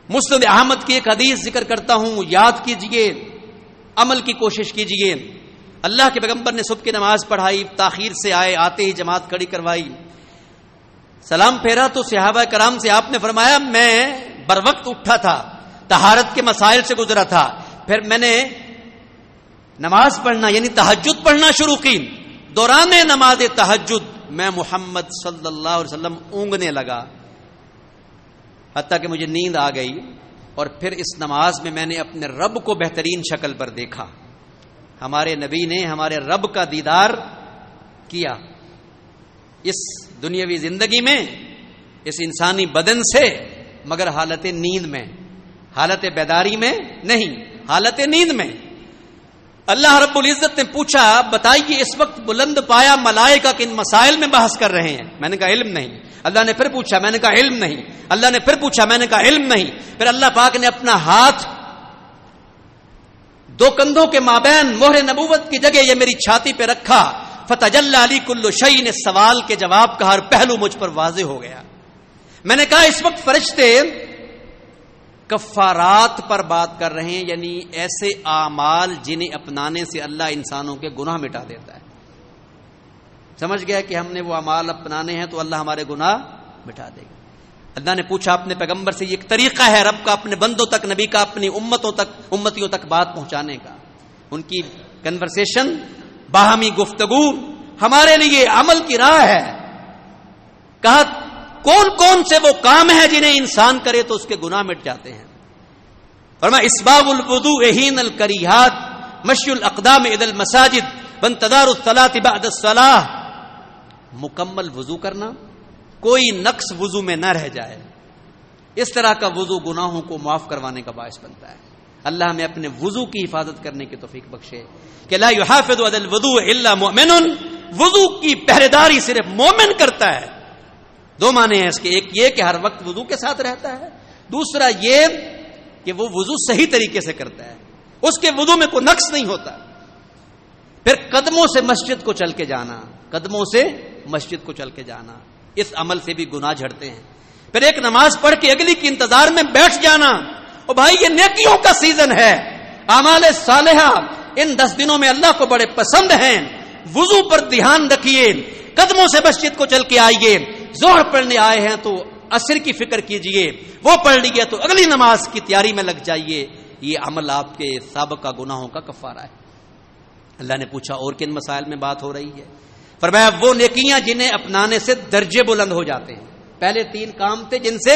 مسند احمد کی ایک حدیث ذکر کرتا ہوں، یاد کیجئے، عمل کی کوشش کیجئے۔ اللہ کے پیغمبر نے صبح کی نماز پڑھائی، تاخیر سے آئے، آتے ہی جماعت کھڑی کروائی، سلام پھیرا تو صحابہ کرام سے آپ نے فرمایا میں بر وقت اٹھا تھا، طہارت کے مسائل سے گزرا تھا، پھر میں نے نماز پڑھنا یعنی تہجد پڑھنا شروع کی، دوران نماز تہجد میں محمد صلی اللہ علیہ وسلم اونگنے لگا حتیٰ کہ مجھے نیند آ گئی، اور پھر اس نماز میں نے اپنے رب کو بہترین شکل پر دیکھا۔ ہمارے نبی نے ہمارے رب کا دیدار کیا اس دنیاوی زندگی میں، اس انسانی بدن سے، مگر حالت نیند میں، حالت بیداری میں نہیں، حالت نیند میں۔ اللہ رب العزت نے پوچھا بتائیے اس وقت بلند پایا ملائکہ کن مسائل میں بحث کر رہے ہیں؟ میں نے کہا علم نہیں۔ اللہ نے پھر پوچھا، میں نے کہا علم نہیں۔ اللہ نے پھر پوچھا، میں نے کہا علم نہیں۔ پھر اللہ پاک نے اپنا ہاتھ دو کندھوں کے مابین مہر نبوت کی جگہ یہ میری چھاتی پہ رکھا، فتجلی علی کل شیء، نے سوال کے جواب کا ہر پہلو مجھ پر واضح ہو گیا۔ میں نے کہا اس وقت فرشتے کفارات پر بات کر رہے ہیں، یعنی ایسے اعمال جنہیں اپنانے سے اللہ انسانوں کے گناہ مٹا دیتا ہے۔ سمجھ گیا کہ ہم نے وہ اعمال اپنانے ہیں تو اللہ ہمارے گناہ مٹا دے گا۔ اللہ نے پوچھا اپنے پیغمبر سے، یہ ایک طریقہ ہے رب کا اپنے بندوں تک، نبی کا اپنی امتیوں تک بات پہنچانے کا، ان کی کنورسیشن، باہمی گفتگو ہمارے لیے عمل کی راہ ہے۔ کہا کون کون سے وہ کام ہیں جنہیں انسان کرے تو اس کے گناہ مٹ جاتے ہیں؟ فرمایا اسباغ الوضوء حین الکریہات، مشی الاقدام الی المساجد، وانتظار الصلاۃ بعد الصلاۃ، مکمل وضو کرنا، کوئی نقص وضو میں نہ رہ جائے، اس طرح کا وضو گناہوں کو معاف کروانے کا باعث بنتا ہے۔ اللہ ہمیں اپنے وضو کی حفاظت کرنے کی توفیق بخشے کہ لا یحافظ علی الوضوء الا مؤمن، وضو کی پہرےداری صرف مومن کرتا ہے۔ دو معنی ہیں اس کے، ایک یہ کہ ہر وقت وضو کے ساتھ رہتا ہے، دوسرا یہ کہ وہ وضو صحیح طریقے سے کرتا ہے، اس کے وضو میں کوئی نقص نہیں ہوتا۔ پھر قدموں سے مسجد کو چل کے جانا، قدموں سے مسجد کو چل کے جانا، اس عمل سے بھی گناہ جھڑتے ہیں۔ پھر ایک نماز پڑھ کے اگلی کے انتظار میں بیٹھ جانا، اور بھائی یہ نیکیوں کا سیزن ہے، اعمال صالحہ ان 10 دنوں میں اللہ کو بڑے پسند ہیں۔ وضو پر دھیان رکھیے، قدموں سے مسجد کو چل کے آئیے، ظہر پڑھنے آئے ہیں تو عصر کی فکر کیجئے، وہ پڑھ لیجئے تو اگلی نماز کی تیاری میں لگ جائیے، یہ عمل آپ کے سابقہ گناہوں کا کفارہ ہے۔ اللہ نے پوچھا اور کن مسائل میں بات ہو رہی ہے؟ فرمایا وہ نیکیاں جنہیں اپنانے سے درجے بلند ہو جاتے ہیں۔ پہلے 3 کام تھے جن سے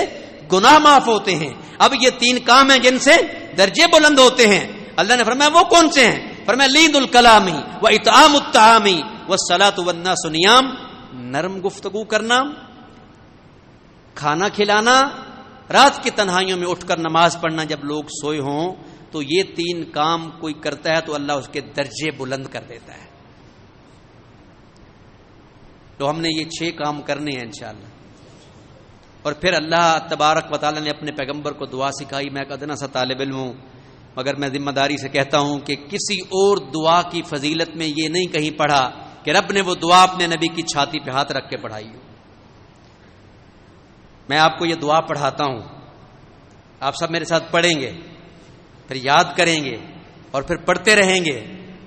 گناہ معاف ہوتے ہیں، اب یہ 3 کام ہیں جن سے درجے بلند ہوتے ہیں۔ اللہ نے فرمایا وہ کون سے ہیں؟ فرمایا لین الکلام و اطعام الطعام والصلاۃ والناس نیام، نرم گفتگو کرنا، کھانا کھلانا، رات کی تنہائیوں میں اٹھ کر نماز پڑھنا جب لوگ سوئے ہوں، تو یہ 3 کام کوئی کرتا ہے تو اللہ اس کے درجے بلند کر دیتا ہے۔ تو ہم نے یہ 6 کام کرنے ہیں انشاءاللہ۔ اور پھر اللہ تبارک و تعالی نے اپنے پیغمبر کو دعا سکھائی۔ میں ایک ادنا سا طالب علم ہوں، مگر میں ذمہ داری سے کہتا ہوں کہ کسی اور دعا کی فضیلت میں یہ نہیں کہیں پڑھا کہ رب نے وہ دعا اپنے نبی کی چھاتی پہ ہاتھ رکھ کے پڑھائی ہو۔ میں آپ کو یہ دعا پڑھاتا ہوں، آپ سب میرے ساتھ پڑھیں گے، پھر یاد کریں گے اور پھر پڑھتے رہیں گے۔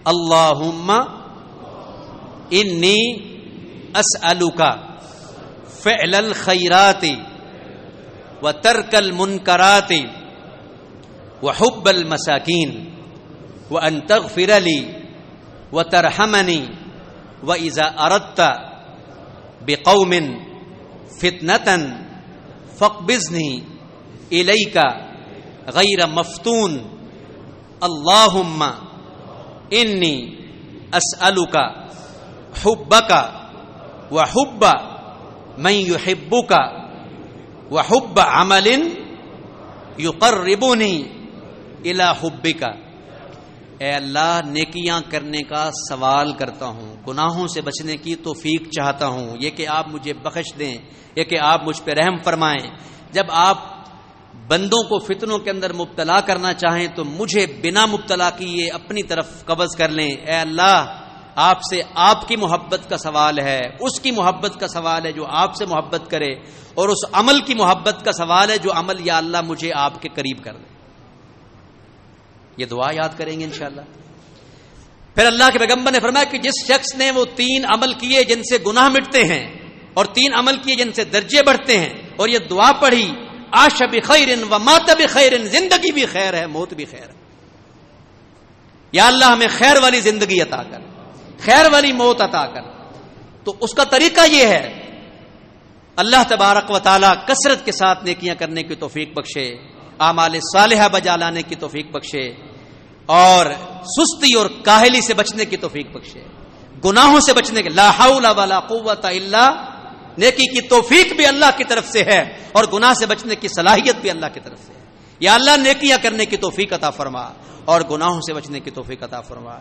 اللہم انی اسألک فعل الخیرات وترک المنکرات وحب المساکین وان تغفر لی وترحمنی وإذا أردت بقوم فتنة فاقبضني إليك غير مفتون اللهم إني أسألك حبك وحب من يحبك وحب عمل يقربني إلى حبك۔ اے اللہ نیکیاں کرنے کا سوال کرتا ہوں، گناہوں سے بچنے کی توفیق چاہتا ہوں، یہ کہ آپ مجھے بخش دیں، یہ کہ آپ مجھ پہ رحم فرمائیں۔ جب آپ بندوں کو فتنوں کے اندر مبتلا کرنا چاہیں تو مجھے بنا مبتلا کیے اپنی طرف قبض کر لیں۔ اے اللہ آپ سے آپ کی محبت کا سوال ہے، اس کی محبت کا سوال ہے جو آپ سے محبت کرے، اور اس عمل کی محبت کا سوال ہے جو عمل یا اللہ مجھے آپ کے قریب کر دے. یہ دعا یاد کریں گے انشاءاللہ. پھر اللہ کے پیغمبر نے فرمایا کہ جس شخص نے وہ 3 عمل کیے جن سے گناہ مٹتے ہیں، اور 3 عمل کیے جن سے درجے بڑھتے ہیں، اور یہ دعا پڑھی، عاش بخیر و مات بخیر، زندگی بھی خیر ہے موت بھی خیر ہے. یا اللہ ہمیں خیر والی زندگی عطا کر، خیر والی موت عطا کر. تو اس کا طریقہ یہ ہے، اللہ تبارک و تعالی کثرت کے ساتھ نیکیاں کرنے کی توفیق بخشے، اعمال صالحہ بجا لانے کی توفیق بخشے، اور سستی اور کاہلی سے بچنے کی توفیق بخشے، گناہوں سے بچنے کے لا حول ولا قوت الا، نیکی کی توفیق بھی اللہ کی طرف سے ہے اور گناہ سے بچنے کی صلاحیت بھی اللہ کی طرف سے ہے. یا اللہ نیکیاں کرنے کی توفیق عطا فرما اور گناہوں سے بچنے کی توفیق عطا فرما.